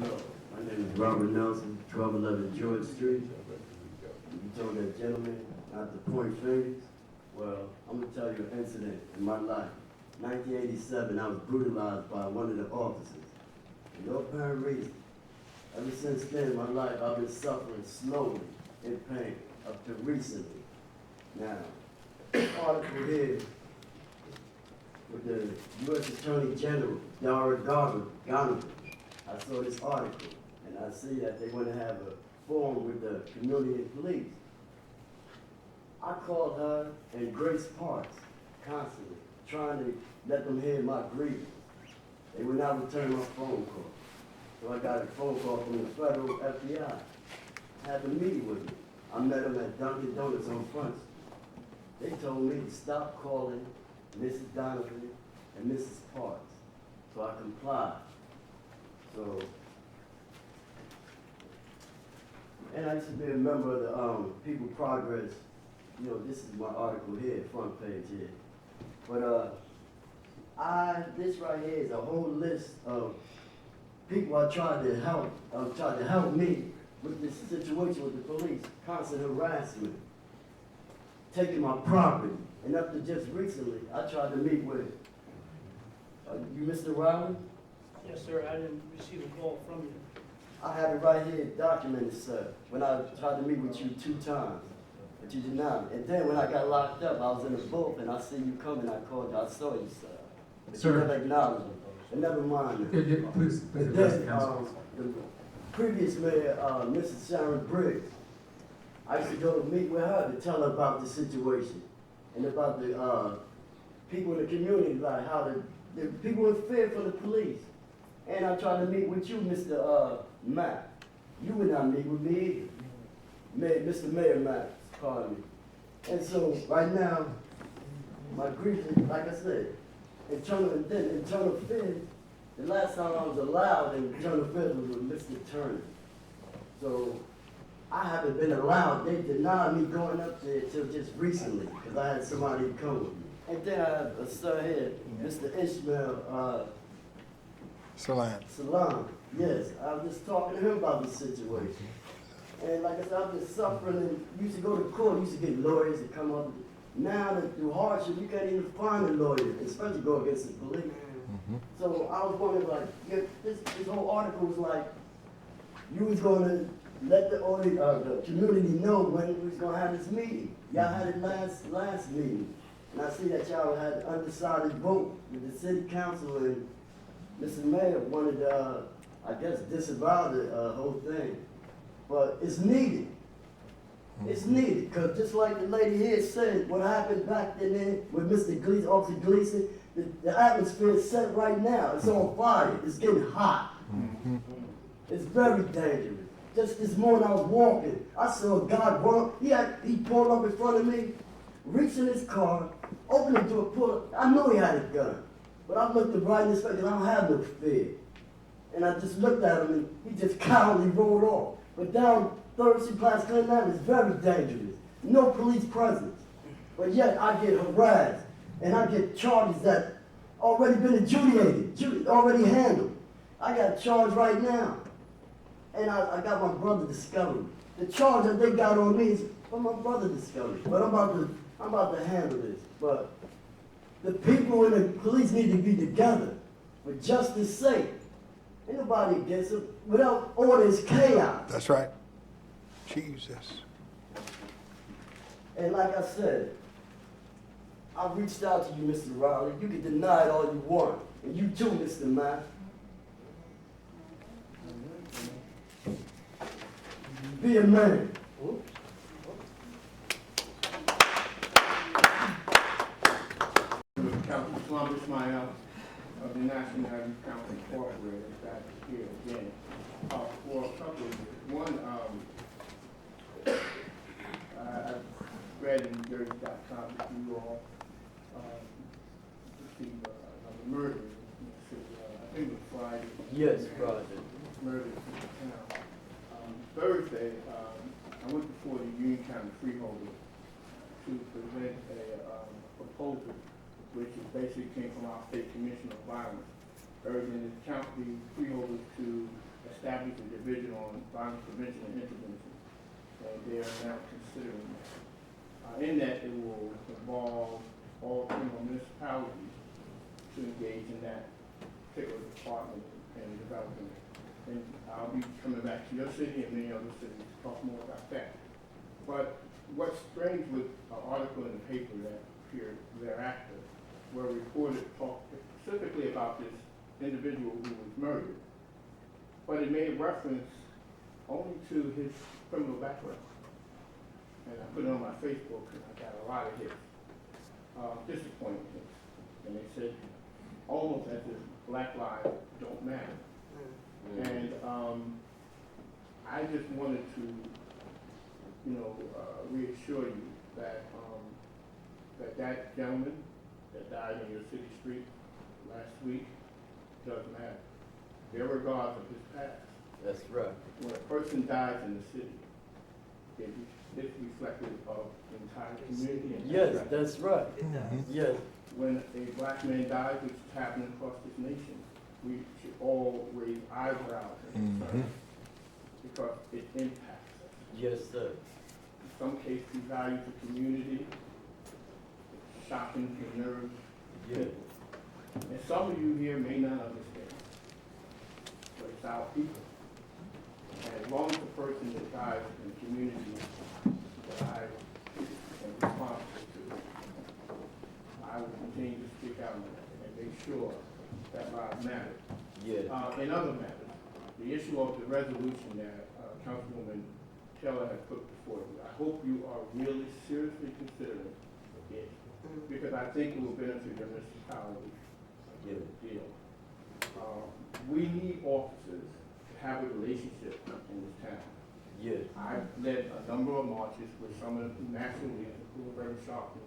Hello, my name is Robert Nelson, 1211 George Street. You told that gentleman not to point fingers. Well, I'm going to tell you an incident in my life. 1987, I was brutalized by one of the officers. For no apparent reason. Ever since then, in my life, I've been suffering slowly in pain up to recently. Now, this article here with the U.S. Attorney General, Dara Garner. I saw this article, and I see that they want to have a forum with the community and police. I called her and Grace Parks constantly, trying to let them hear my grievance. They would not return my phone call. So I got a phone call from the federal FBI. Had a meeting with me. I met them at Dunkin' Donuts on Front Street. They told me to stop calling Mrs. Donovan and Mrs. Parks. So I complied. So, and I used to be a member of the People Progress. You know, this is my article here, front page here. But this right here is a whole list of people I tried to help me with this situation with the police, constant harassment, taking my property. And up to just recently, I tried to meet with you, Mr. Riley? Yes, sir. I didn't receive a call from you. I have it right here documented, sir, when I tried to meet with you 2 times, but you did not. And then when I got locked up, I was in the booth and I see you coming, I called you, I saw you, sir. But Sir. you never acknowledged me. But never mind. Please But address the then, council. the previous mayor, Mrs. Sharon Briggs, I used to go to meet with her to tell her about the situation and about the people in the community, like how the people in fear for the police. And I tried to meet with you, Mr. Matt. You would not meet with me either. Mr. Mayor Matt, pardon me. And so right now, my grief is, like I said, internal affairs. The last time I was allowed in internal affairs was with Mr. Turner. So I haven't been allowed. They denied me going up there till just recently because I had somebody come with me. And then I have a sir here, Mr. Ismial, Salaam. Yes, I was just talking to him about the situation. And like I said, I've been suffering and used to go to court, used to get lawyers to come up. Now that through hardship, you can't even find a lawyer, especially go against the police. So I was wondering, like, this whole article was like, you was going to let the community know when we was going to have this meeting. Y'all had it last meeting. And I see that y'all had an undecided vote with the city council and Mr. Mayor wanted to, I guess, disavow the whole thing. But it's needed. It's needed, because just like the lady here said, what happened back then with Mr. Gleason, Officer Gleason, the atmosphere is set right now. It's on fire. It's getting hot. It's very dangerous. Just this morning I was walking. I saw a guy run. He pulled up in front of me, reached in his car, opened the door, pulled up. I know he had a gun. But I looked him right in his face and I don't have no fear. And I just looked at him and he just cowardly rolled off. But down 3rd Street, Plaza Clinton Avenue is very dangerous. No police presence. But yet I get harassed and I get charges that already been adjudicated, already handled. I got charged right now. And I got my brother discovered. The charge that they got on me is for my brother discovered. But I'm about to handle this. But the people and the police need to be together for justice' sake. Ain't nobody against it. Without order is chaos. That's right. Jesus. And like I said, I reached out to you, Mr. Riley. You can deny it all you want. And you too, Mr. Matt. Be a man. Council Salaam Ismial of the National Avenue Council Incorporated, back here again. For a couple of reasons. One, I read in Jersey.com that you all received another murder. I think it was Friday. Yes, Friday. Murder in the town. Thursday, I went before the Union County Freeholder to present a proposal which basically came from our state commission of violence, urging the county freeholders to establish established a division on violence prevention and intervention, and they are now considering that. In that, it will involve all criminal municipalities to engage in that particular department and developing it. And I'll be coming back to your city and many other cities to talk more about that. But what's strange with an article in the paper that appeared thereafter, where a reporter talked specifically about this individual who was murdered, but it made reference only to his criminal background. And I put it on my Facebook, and I got a lot of hits, disappointing hits. And they said, almost as if black lives don't matter. And I just wanted to, reassure you that that gentleman that died on your city street last week doesn't matter, irregardless of his past. That's right. When a person dies in the city, it's reflective of the entire community. And Yes, that's right. Yes. when a black man dies, which is happening across this nation, we should all raise eyebrows and concerns because it impacts us. Yes, sir. In some cases, we value the community, it's shocking to the nerves. Yeah. And some of you here may not understand, but it's our people. And as long as the person that dies in the community that I am responsible to, I will continue to speak out and make sure that lives matter. Yeah. In other matters, the issue of the resolution that Councilwoman Taylor has put before you, I hope you are really seriously considering it, because I think it will benefit your municipality a good deal. We need officers to have a relationship in this town. Yeah. I've led a number of marches with some of the national leaders who were very shocking.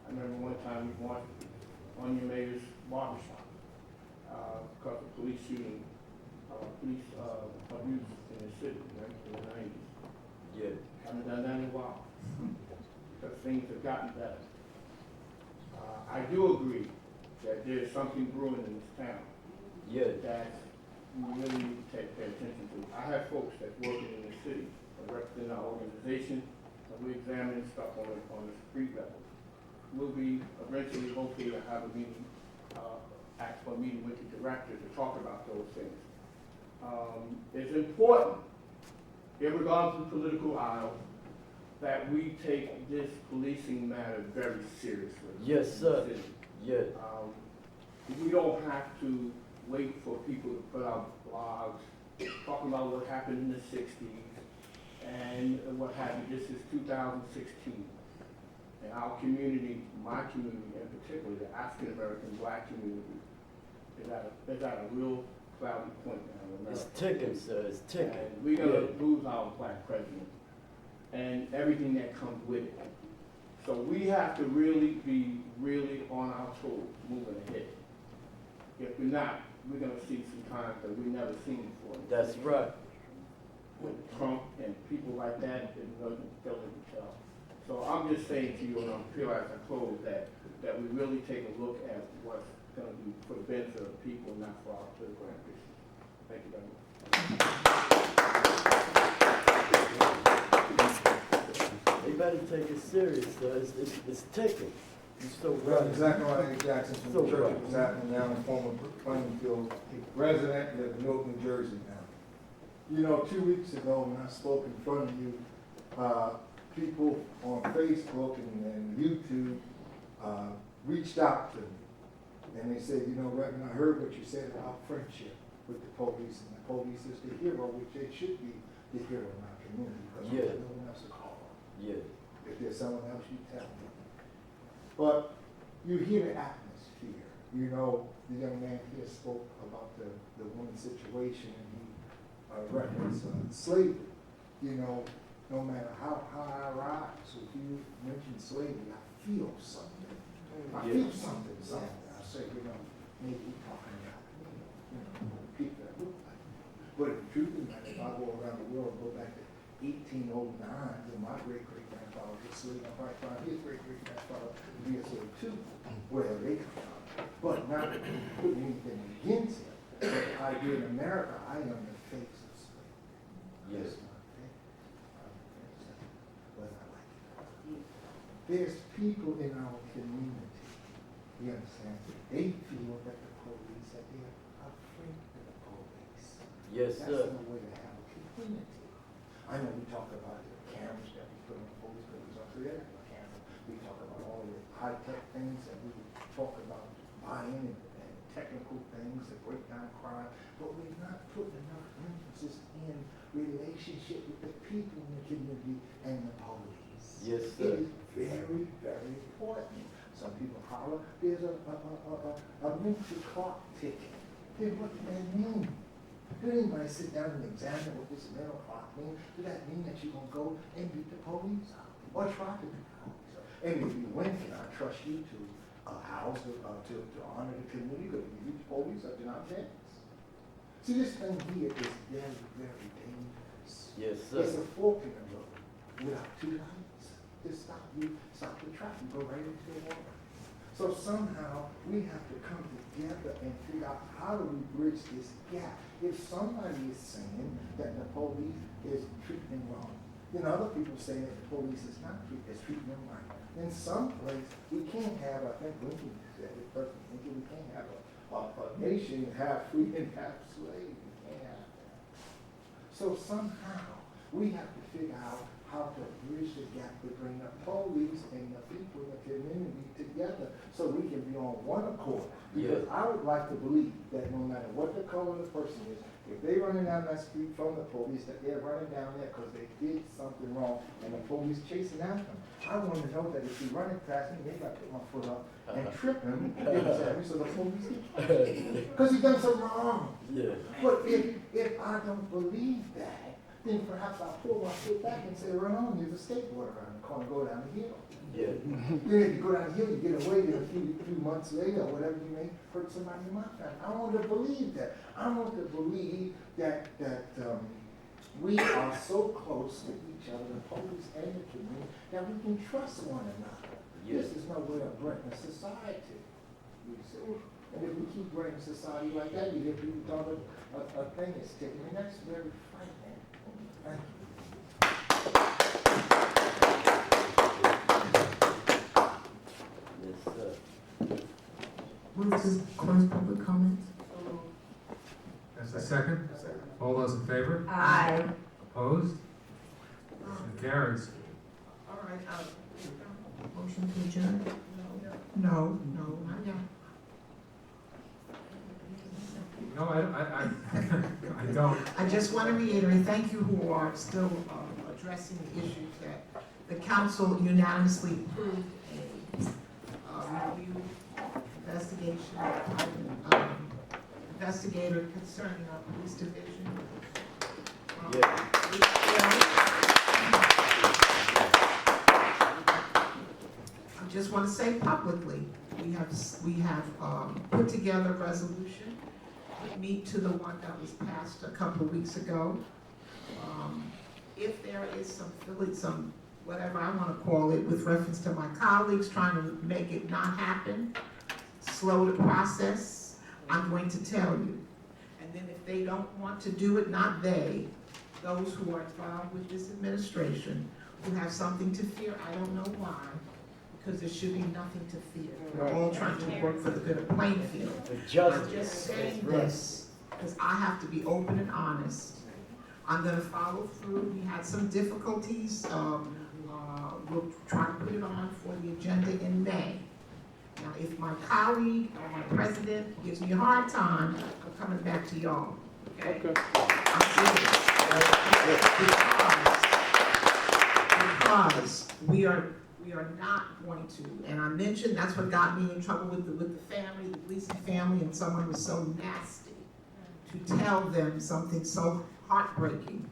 I remember one time we marched on your mayor's barbershop because of police shooting, police abuse in the city, right, in the 90s. Yeah. Haven't done that in a while because things have gotten better. I do agree that there's something brewing in this town Yeah. that we really need to pay attention to. I have folks that's working in the city that represent our organization, and we're examining stuff on the street level. We'll be eventually hopefully to have a meeting, ask for a meeting with the director to talk about those things. It's important, irregardless of political aisle, that we take this policing matter very seriously. Yes, sir. Yeah. We don't have to wait for people to put out blogs talking about what happened in the 60s and what happened. This is 2016. And our community, my community in particular, the African American black community, is at a real cloudy point now in America. It's ticking, sir. It's ticking. And we're going to lose our black president and everything that comes with it. So we have to really be on our toes, moving ahead. If we're not, we're going to see some times that we've never seen before. That's right. With Trump and people like that, it doesn't tell. So I'm just saying to you, and I feel like I close, that we really take a look at what's going to be for the benefit of the people, not for our political ambitions. Thank you very much. They better take it serious, sir. It's ticking. You're so Rev right. Zechariah Jackson from So the Church right. of Happening now, and former Plainfield resident, live in Newark, New Jersey now. You know, 2 weeks ago when I spoke in front of you, people on Facebook and YouTube reached out to me. And they said, you know, Reverend, I heard what you said about friendship with the police, and the police is the hero, which they should be the hero in our community, because Yeah. there's no one else to call on. Yeah. If there's someone else, you tell me. But you hear the atmosphere. You know, the young man here spoke about the woman's situation, and he referenced slavery. You know, no matter how high I rise, if you mention slavery, I feel something. I feel something. I say, you know, maybe we're talking about, people that look like me. But the truth is that if I go around the world, go back to 1809, when my great-great-grandfather was slave, I probably find his great-great-grandfather to be a slave too, where they come from. But not putting anything against him. But the idea in America, I am the face of slavery. there's people in our community, you understand, they feel that the police, that they're afraid of the police. Yes, That's sir. no way to have a community. I know we talk about the cameras that we put on the police buildings, so that's a camera. We talk about all the high-tech things that we talk about buying and technical things that break down crime, but we've not put enough emphasis in relationship with the people in the community and the police. Yes, It sir. is very, very important. Some people holler, there's a mental clock ticking. Then what does that mean? Did anybody sit down and examine what this mental clock means? Does that mean that you're going to go and beat the police up? Or try to beat the police up? And if you win, can I trust you to house, to honor the community? Because if you beat the police up, you're not chance. See, this thing here is very, very dangerous. Yes, It's sir. a fork in the road without two lights to stop you, stop the traffic, go right into the water. So somehow we have to come together and figure out how do we bridge this gap. If somebody is saying that the police is treating them wrong, then other people say that the police is not treating them right. In some place, we can't have, I think Lincoln said it, President Lincoln, we can't have a nation half free and half slave. We can't have that. So somehow we have to figure out how to bridge the gap between the police and the people in the community together so we can be on one accord. Because I would like to believe that no matter what the color of the person is, if they're running down that street from the police, that they're running down there because they did something wrong and the police chasing after them. I want to know that if he's running past me, maybe I put my foot up and trip him, so the police because he done something wrong. Yeah. But if I don't believe that, then perhaps I'll pull my foot back and say, run on, there's a skateboard around the corner, go down the hill. Yeah. Then if you go down the hill, you get away, then a few months later, or whatever, you may hurt somebody in my family. I want to believe that. I want to believe that we are so close to each other, the police and the community, that we can trust one another. Yeah. This is no way of breaking society, you see. And if we keep breaking society like that, you get people talking a thing is ticking, and that's very frightening. Thank you. Yes, sir. Move to close public comments. That's the second. All those in favor? Aye. Opposed? Motion carries. All right, motion to adjourn? No, not yet. No, I don't. I just want to reiterate, thank you who are still addressing the issues that the council unanimously approved a review investigation, investigator concerning our police division. I just want to say publicly, we have put together a resolution, meet to the one that was passed a couple of weeks ago. If there is some whatever I want to call it, with reference to my colleagues trying to make it not happen, slow the process, I'm going to tell you. And then if they don't want to do it, not they, those who are involved with this administration, who have something to fear, I don't know why, because there should be nothing to fear. We're all trying to work for the good of Plainfield. I'm just saying this, because I have to be open and honest. I'm gonna follow through. We had some difficulties. We'll try to put it on for the agenda in May. Now, if my colleague or my president gives me a hard time, I'm coming back to y'all. Okay? I'm serious. Because we are not going to, and I mentioned that's what got me in trouble with the family, the Gleason family, and someone was so nasty to tell them something so heartbreaking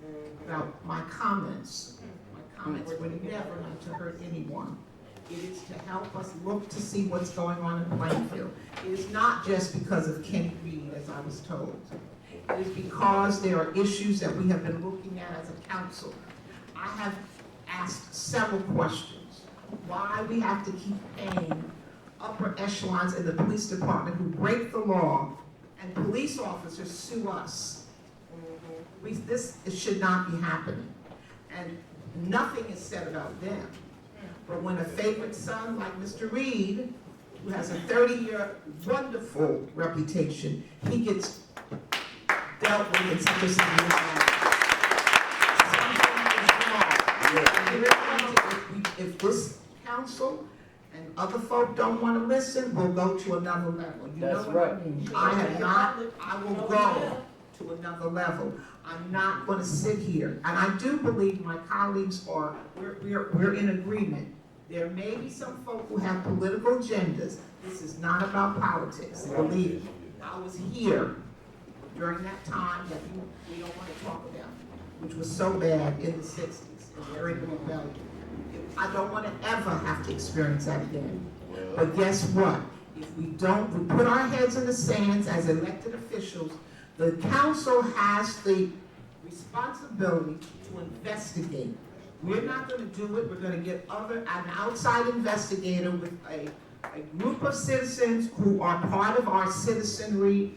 about my comments. My comments were never meant to hurt anyone. It is to help us look to see what's going on in Plainfield. It is not just because of Kenny Reed, as I was told. It is because there are issues that we have been looking at as a council. I have asked several questions. Why we have to keep paying upper echelons in the police department who break the law and police officers sue us. This should not be happening. And nothing is said about them. But when a favorite son like Mr. Reed, who has a 30-year wonderful reputation, he gets dealt with in such a severe manner. Something is wrong. If this council and other folk don't want to listen, we'll go to another level. You That's know what right. I mean? I will go to another level. I'm not going to sit here. And I do believe my colleagues we're in agreement. There may be some folk who have political agendas. This is not about politics. Believe me, I was here during that time that we don't want to talk about, which was so bad in the 60s, and during the rebellion. I don't want to ever have to experience that again. But guess what? If we put our heads in the sands as elected officials, the council has the responsibility to investigate. We're not going to do it. We're going to get an outside investigator with a group of citizens who are part of our citizenry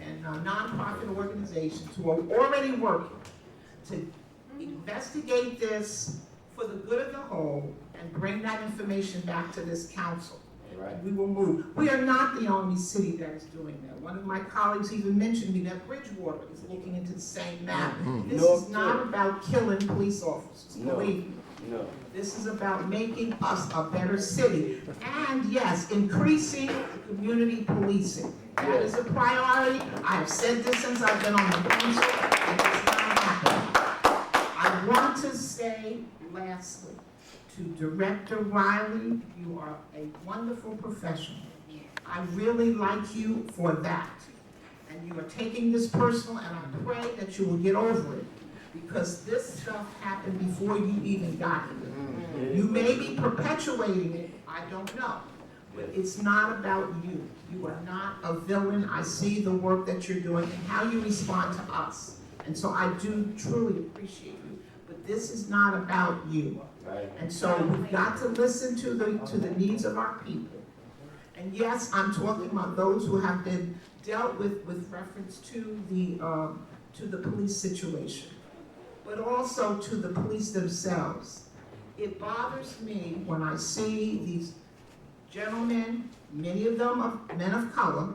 and nonprofit organizations who are already working to investigate this for the good of the whole and bring that information back to this council. Right. We will move. We are not the only city that is doing that. One of my colleagues even mentioned to me that Bridgewater is looking into the same matter. This is not about killing police officers, believe me. No. This is about making us a better city. And yes, increasing community policing. That is a priority. I have said this since I've been on the council, and it's not happening. I want to say, lastly, to Director Riley, you are a wonderful professional. I really like you for that. And you are taking this personal, and I pray that you will get over it. Because this stuff happened before you even got here. You may be perpetuating it, I don't know. But it's not about you. You are not a villain. I see the work that you're doing and how you respond to us. And so I do truly appreciate you. But this is not about you. Right. And so we've got to listen to the needs of our people. And yes, I'm talking about those who have been dealt with reference to the police situation, but also to the police themselves. It bothers me when I see these gentlemen, many of them men of color,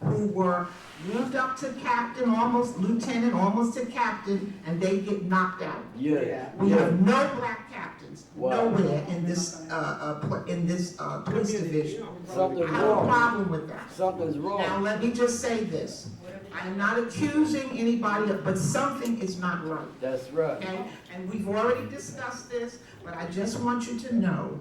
who were moved up to captain, almost lieutenant, almost to captain, and they get knocked out. Yeah. We have no black captains Wow. nowhere in this police division. Something's I have a wrong. problem with that. Something's wrong. Now let me just say this. I am not accusing anybody, but something is not right. That's right. Okay? And we've already discussed this, but I just want you to know,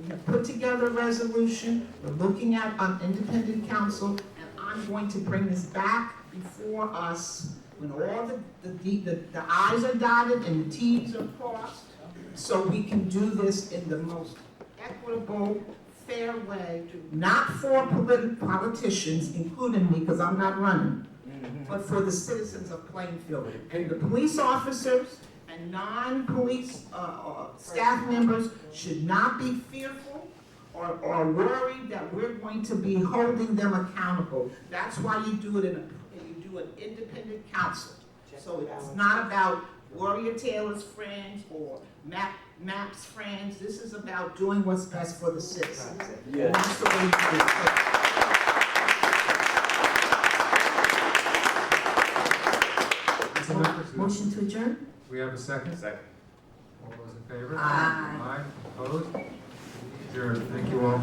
we have put together a resolution, we're looking at an independent counsel, and I'm going to bring this back before us when all the I's are dotted and the T's are crossed, so we can do this in the most equitable, fair way, not for politicians, including me, because I'm not running, but for the citizens of Plainfield. And the police officers and non-police staff members should not be fearful or worried that we're going to be holding them accountable. That's why you do it an independent counsel. So it's not about Warrior Taylor's friends or MAP's friends. This is about doing what's best for the citizens. Yeah. And that's the way you do it. Motion to adjourn? We have a second? Second. All those in favor? Aye. Aye, opposed? Adjourned. Thank you all.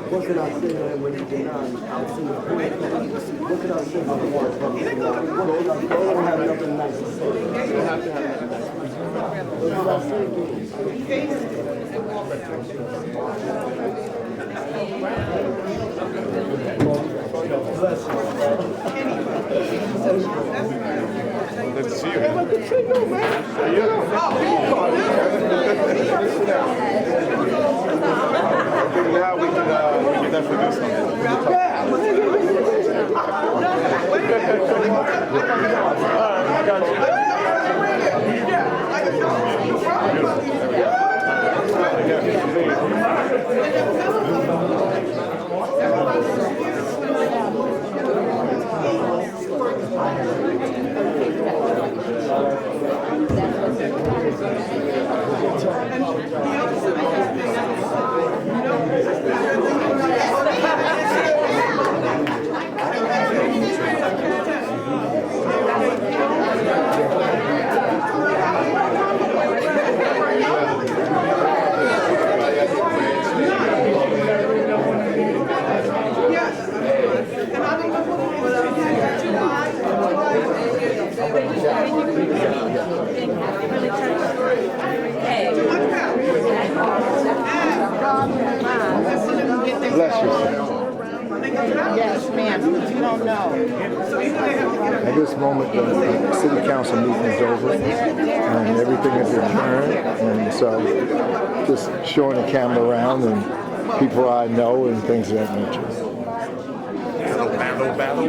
What can I say, man, when you get on? I'll see you. What can I say about the water? They don't have nothing nice to say. They don't have to have nothing nice to say. What can I say? Good to see you. Good to see you, man. How you? Now we can definitely do something. All right, I got you. don't know. At this moment, the city council meeting is over and everything is adjourned. And so just showing the camera around and people I know and things of that nature. Battle.